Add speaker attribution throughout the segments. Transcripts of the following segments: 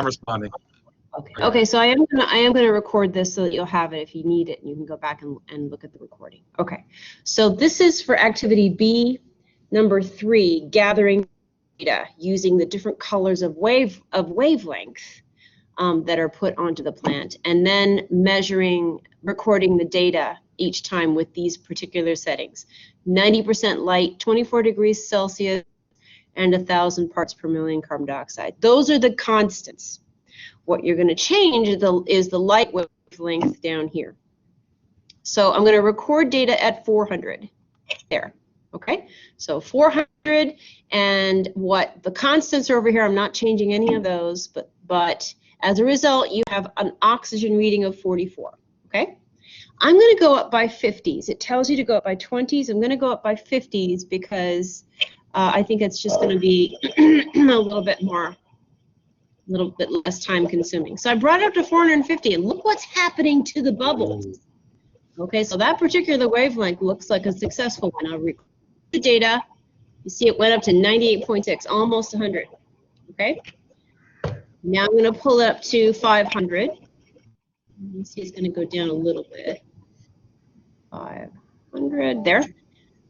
Speaker 1: I'm responding.
Speaker 2: Okay. Okay, so I am gonna record this so that you'll have it if you need it, and you can go back and look at the recording. Okay. So this is for activity B, number 3, gathering data using the different colors of wavelength that are put onto the plant, and then recording the data each time with these particular settings: 90% light, 24 degrees Celsius, and 1,000 parts per million carbon dioxide. Those are the constants. What you're going to change is the light wavelength down here. So I'm going to record data at 400 there. Okay, so 400, and what the constants are over here, I'm not changing any of those, but as a result, you have an oxygen reading of 44. Okay, I'm going to go up by 50s. It tells you to go up by 20s. I'm going to go up by 50s because I think it's just going to be a little bit less time consuming. So I brought it up to 450, and look what's happening to the bubbles. Okay, so that particular wavelength looks like a successful one. I'll record the data. You see it went up to 98.6, almost 100. Okay, now I'm going to pull it up to 500. You see it's going to go down a little bit. 500 there.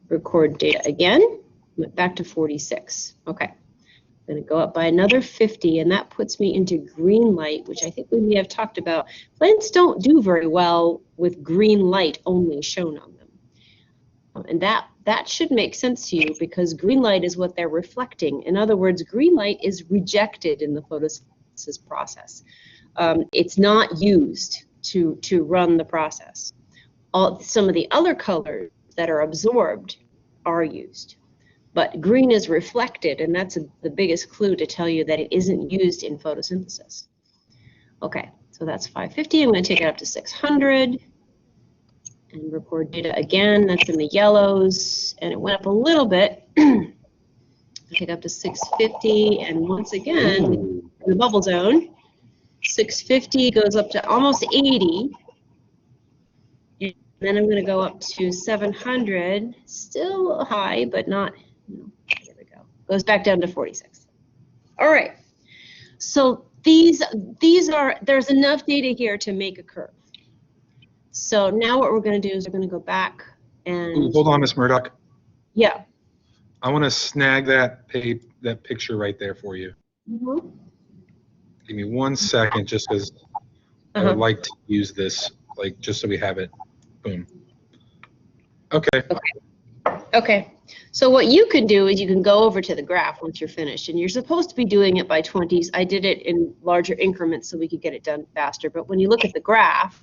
Speaker 2: Record data again. Went back to 46. Okay. I'm going to go up by another 50, and that puts me into green light, which I think we may have talked about. Plants don't do very well with green light only shown on them. And that should make sense to you, because green light is what they're reflecting. In other words, green light is rejected in the photosynthesis process. It's not used to run the process. Some of the other colors that are absorbed are used. But green is reflected, and that's the biggest clue to tell you that it isn't used in photosynthesis. Okay, so that's 550. I'm going to take it up to 600 and record data again. That's in the yellows, and it went up a little bit. Take it up to 650, and once again, in the bubble zone, 650 goes up to almost 80. And then I'm going to go up to 700, still high, but not. There we go. Goes back down to 46. All right. So there's enough data here to make a curve. So now what we're going to do is we're going to go back and.
Speaker 1: Hold on, Ms. Murdoch.
Speaker 2: Yeah.
Speaker 1: I want to snag that picture right there for you.
Speaker 2: Mm-hmm.
Speaker 1: Give me 1 second, just because I would like to use this, just so we have it. Boom. Okay.
Speaker 2: Okay. So what you can do is you can go over to the graph once you're finished, and you're supposed to be doing it by 20s. I did it in larger increments so we could get it done faster. But when you look at the graph,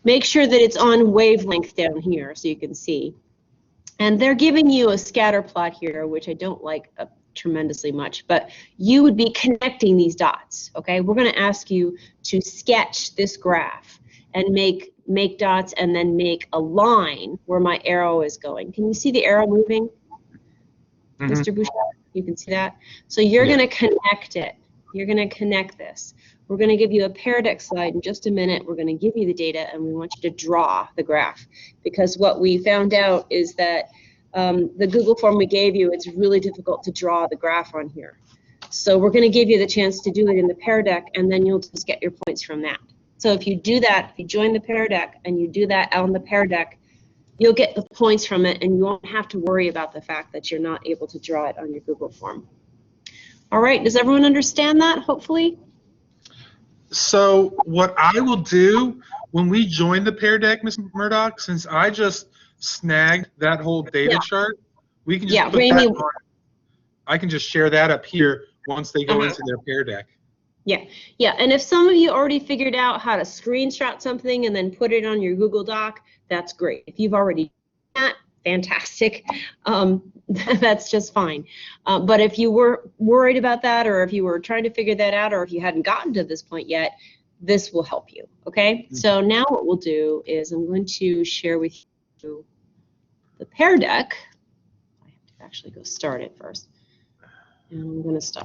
Speaker 2: make sure that it's on wavelength down here so you can see. And they're giving you a scatter plot here, which I don't like tremendously much, but you would be connecting these dots. Okay, we're going to ask you to sketch this graph and make dots, and then make a line where my arrow is going. Can you see the arrow moving, Mr. Bouchard? You can see that? So you're going to connect it. You're going to connect this. We're going to give you a pear deck slide in just a minute. We're going to give you the data, and we want you to draw the graph, because what we found out is that the Google form we gave you, it's really difficult to draw the graph on here. So we're going to give you the chance to do it in the pear deck, and then you'll just get your points from that. So if you do that, if you join the pear deck and you do that on the pear deck, you'll get the points from it, and you won't have to worry about the fact that you're not able to draw it on your Google form. All right, does everyone understand that, hopefully?
Speaker 1: So what I will do when we join the pear deck, Ms. Murdoch, since I just snagged that whole data chart, we can just put that on. I can just share that up here once they go into their pear deck.
Speaker 2: Yeah, and if some of you already figured out how to screenshot something and then put it on your Google Doc, that's great. If you've already done that, fantastic. That's just fine. But if you were worried about that, or if you were trying to figure that out, or if you hadn't gotten to this point yet, this will help you, okay? So now what we'll do is I'm going to share with you the pear deck. I have to actually go start it first. And I'm going to stop.